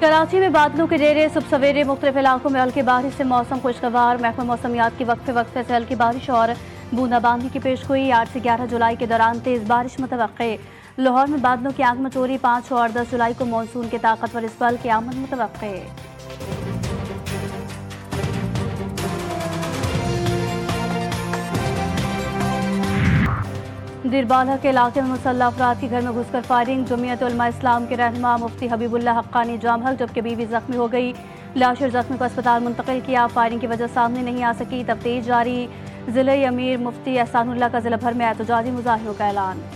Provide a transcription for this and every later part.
कराची में बादलों के डेरे। सुबह सवेरे मुख्तलिफ इलाकों में हल्की बारिश से मौसम खुशगवार। महकमा मौसमियात की वक्फे वक्फे से हल्की बारिश और बूंदाबांदी की पेशगोई। 8 से 11 जुलाई के दौरान तेज बारिश मुतवक्के। लाहौर में बादलों की आंख मचोरी। 5 और 10 जुलाई को मानसून के ताकतवर इस पल की आमद मुतवक्के। दिरबाला के इलाके में मुसल्लह अफराद के घर में घुसकर फायरिंग। जमीयत उलमा इस्लाम के रहनुमा मुफ्ती हबीबुल्लाह हक्कानी जाम हक, जबकि बीवी जख्मी हो गई। लाश और जख्मी को अस्पताल मुंतकिल किया। फायरिंग की वजह सामने नहीं आ सकी, तफ्तीश जारी। जिले अमीर मुफ्ती एहसानुल्लाह का जिला भर में एहतजाजी मुजाहिरों का ऐलान।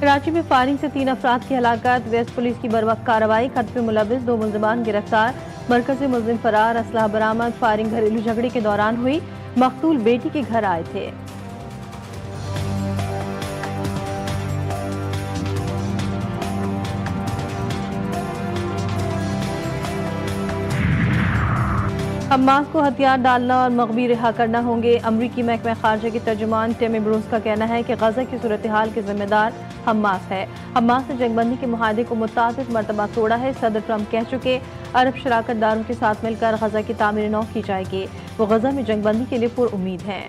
कराची में फायरिंग से 3 अफराद की हलाकत। वेस्ट पुलिस की बरवक्त कार्रवाई। खतरे मुलविस 2 मुल्जिमान गिरफ्तार। मरकजी मुल्जिम फरार। असलहा बरामद। फायरिंग घरेलू झगड़े के दौरान हुई। मकतूल बेटी के घर आए थे। हमास को हथियार डालना और मग़वी रिहा करना होंगे। अमरीकी महकमा खारजा के तर्जुमान टिम ब्रूस का कहना है कि गजा की सूरत हाल के जिम्मेदार हमास है। हमास ने जंगबंदी के मुआहदे को मुतअद्दिद मरतबा तोड़ा है। सदर ट्रंप कह चुके अरब शराकतदारों के साथ मिलकर गजा की तामीर नौ की जाएगी। वो गजा में जंगबंदी के लिए पुरउम्मीद हैं।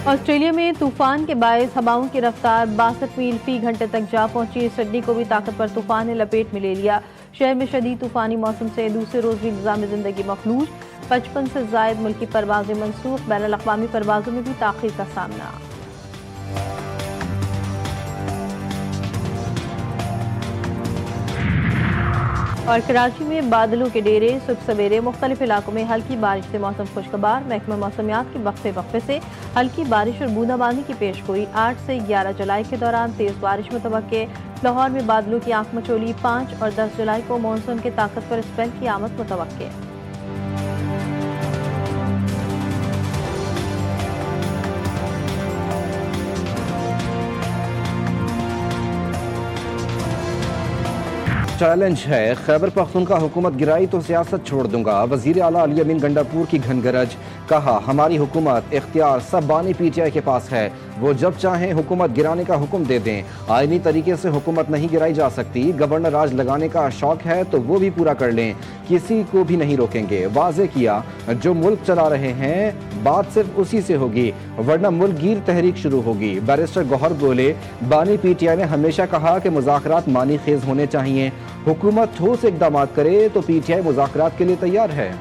ऑस्ट्रेलिया में तूफान के बायस हवाओं की रफ्तार 62 मील फी घंटे तक जा पहुंची। सिडनी को भी ताकतवर तूफान ने लपेट में ले लिया। शहर में शदीद तूफानी मौसम से दूसरे रोज भी निज़ाम जिंदगी मखलूज। 55 से ज़ायद मुल्की परवाजें मनसूख। बैनुल अक़वामी परवाजों में भी ताख़ीर का सामना। और कराची में बादलों के डेरे। सुबह सवेरे मुख्तलिफ इलाकों में हल्की बारिश से मौसम खुशगवार। महकमा मौसमियात के वक्फे वक्फे से हल्की बारिश और बूंदाबांदी की पेशगोई। 8 से 11 जुलाई के दौरान तेज बारिश मुतवक्के। लाहौर में बादलों की आंख मचोली। 5 और 10 जुलाई को मानसून के ताकतवर स्पेल की आमद मुतवक्के। चैलेंज है, खैबर पख्तूनख्वा हुकूमत गिराई तो सियासत छोड़ दूंगा। वजीर आला अली अमीन गंडापुर की घनगरज। कहा हमारी हुकूमत इख्तियार सब बानी पीटीआई के पास है। वो जब चाहें हुकूमत गिराने का हुक्म दे दें। आईनी तरीके से हुकूमत नहीं गिराई जा सकती। गवर्नर राज लगाने का शौक है तो वो भी पूरा कर लें, किसी को भी नहीं रोकेंगे। वाज़े किया जो मुल्क चला रहे हैं बात सिर्फ उसी से होगी, वरना मुल्क गिर तहरीक शुरू होगी। बैरिस्टर गौहर बोले बानी पीटीआई ने हमेशा कहा कि मुज़ाकरात मानी खेज होने चाहिए। हुकूमत ठोस इक़दाम करे तो पीटीआई मुज़ाकरात के लिए तैयार है।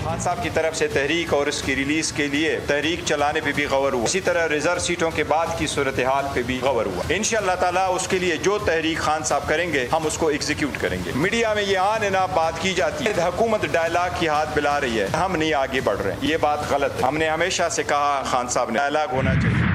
खान साहब की तरफ से तहरीक और इसकी रिलीज के लिए तहरीक चलाने पे भी गौर हुआ। इसी तरह रिजर्व सीटों के बाद की सूरत हाल पे भी गौर हुआ। इंशाअल्लाह ताला उसके लिए जो तहरीक खान साहब करेंगे हम उसको एग्जीक्यूट करेंगे। मीडिया में ये आन ना बात की जाती है, हुकूमत डायलॉग की हाथ मिला रही है, हम नहीं आगे बढ़ रहे हैं, ये बात गलत है। हमने हमेशा से कहा खान साहब ने डायलॉग होना चाहिए।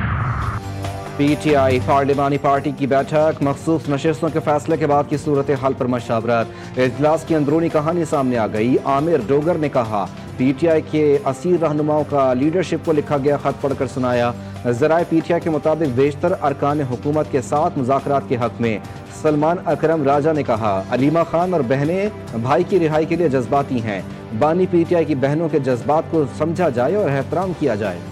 पीटीआई पार्लिमानी पार्टी की बैठक। मखसूस नशिस्तों के फैसले के बाद की सूरत हाल पर मशावरत। इजलास की अंदरूनी कहानी सामने आ गई। आमिर डोगर ने कहा पीटीआई के असीर रहनुमाओं का लीडरशिप को लिखा गया खत पढ़कर सुनाया। ज़राए पीटीआई के मुताबिक बेशतर अरकान हुकूमत के साथ मुज़ाकरात के हक में। सलमान अकरम राजा ने कहा अलीमा खान और बहनें भाई की रिहाई के लिए जज्बाती हैं। बानी पीटीआई की बहनों के जज्बात को समझा जाए और एहतराम किया जाए।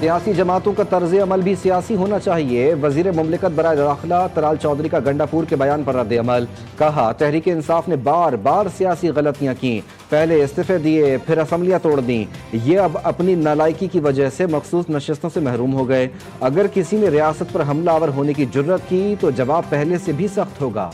सियासी जमातों का तर्ज अमल भी सियासी होना चाहिए। वजीर मुमलिकत बराए दाखिला तराल चौधरी का गंडापुर के बयान पर रद्द अमल। कहा तहरीक इंसाफ ने बार बार सियासी गलतियां की, पहले इस्तीफे दिए फिर असम्बलियां तोड़ दी। ये अब अपनी नालायकी की वजह से मखसूस नशिस्तों से महरूम हो गए। अगर किसी ने रियासत पर हमलावर होने की जुर्रत की तो जवाब पहले से भी सख्त होगा।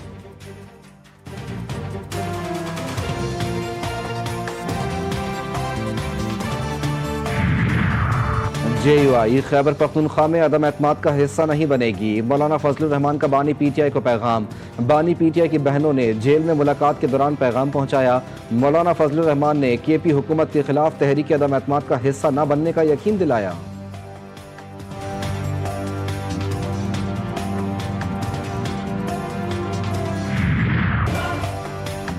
जेयूआई खैबर पख्तूनख्वा में अदम एतमाद का हिस्सा नहीं बनेगी। मौलाना फजलुर रहमान का बानी पीटीआई को पैगाम। बानी पीटीआई की बहनों ने जेल में मुलाकात के दौरान पैगाम पहुंचाया। मौलाना फजलुर रहमान ने केपी हुकूमत के खिलाफ तहरीक अदम एतमाद का हिस्सा न बनने का यकीन दिलाया।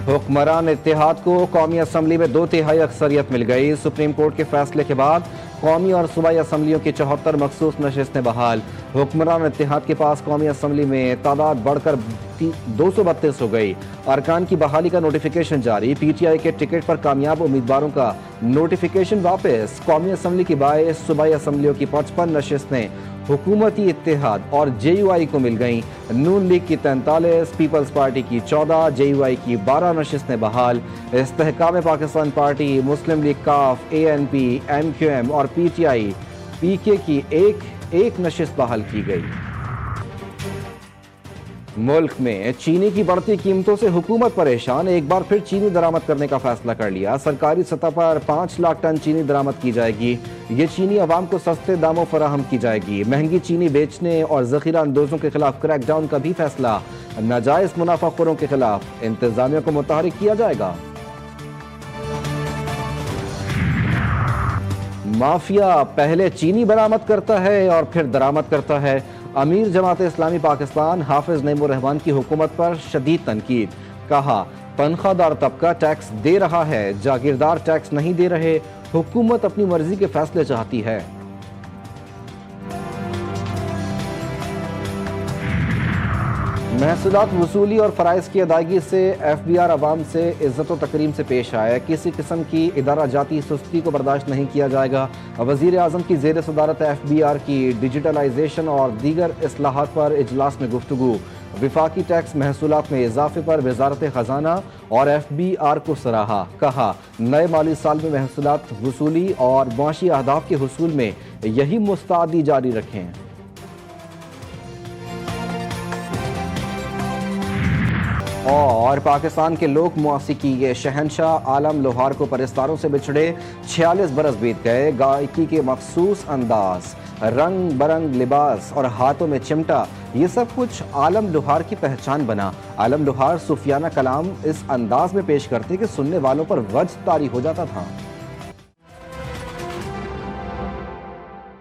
हुक्मरान इत्तेहाद को कौमी असम्बली में 2/3 अक्सरियत मिल गई। सुप्रीम कोर्ट के फैसले के बाद قومی اور صوبائی اسمبلیوں کی 74 مخصوص نشستیں بحال۔ حکمران اتحاد کے پاس قومی اسمبلی میں تعداد بڑھ کر 232 ہو گئی۔ ارکان کی بحالی کا نوٹیفیکیشن جاری، پی ٹی آئی کے ٹکٹ پر کامیاب امیدواروں کا نوٹیفیکیشن واپس۔ قومی اسمبلی کی 22 صوبائی اسمبلیوں کی 55 نشستیں حکومتی اتحاد اور جے یو آئی کو مل گئیں۔ نون لیگ کی 43، پیپلز پارٹی کی 14، جے یو آئی کی 12 نشستیں بحال۔ استحکام پاکستان پارٹی، مسلم لیگ کاف، A N P, M Q M اور پی ٹی آئی پی کے کی ایک نشست بحال کی گئی۔ ملک میں چینی کی بڑھتی قیمتوں سے حکومت پریشان، ایک بار پھر چینی درآمد کرنے کا فیصلہ کر لیا۔ سرکاری سطح پر 5 لاکھ ٹن چینی درآمد کی جائے گی۔ یہ چینی عوام کو سستے داموں فراہم کی جائے گی۔ مہنگی چینی بیچنے اور ذخیرہ اندوزوں کے خلاف کریک ڈاؤن کا بھی فیصلہ۔ ناجائز منافع خوروں کے خلاف انتظامیہ کو متحرک کیا جائے گا۔ مافیا پہلے چینی برآمد کرتا ہے اور پھر درآمد کرتا ہے۔ امیر جماعت اسلامی پاکستان حافظ نعیم الرحمان کی حکومت پر شدید تنقید۔ کہا تنخواہ دار طبقہ ٹیکس دے رہا ہے، جاگیردار ٹیکس نہیں دے رہے، حکومت اپنی مرضی کے فیصلے چاہتی ہے۔ محصولات وصولی اور فرائض کی ادائیگی سے ایف بی آر عوام سے عزت و تکریم سے پیش آئے، کسی قسم کی ادارہ جاتی سستی کو برداشت نہیں کیا جائے گا۔ وزیر اعظم کی زیر صدارت ایف بی آر کی ڈیجیٹلائزیشن اور دیگر اصلاحات پر اجلاس میں گفتگو۔ وفاقی ٹیکس محصولات میں اضافے پر وزارت خزانہ اور ایف بی آر کو سراہا۔ کہا نئے مالی سال میں محصولات وصولی اور معاشی اہداف کے حصول میں یہی مستعدی جاری رکھیں۔ اور پاکستان کے لوک موسیقی کے شہنشاہ عالم لوہار کو پرستاروں سے بچھڑے 46 برس بیت گئے۔ گائکی کے مخصوص انداز، رنگ برنگ لباس اور ہاتھوں میں چمٹا، یہ سب کچھ عالم لوہار کی پہچان بنا۔ عالم لوہار صوفیانہ کلام اس انداز میں پیش کرتے کہ سننے والوں پر وجد طاری ہو جاتا تھا۔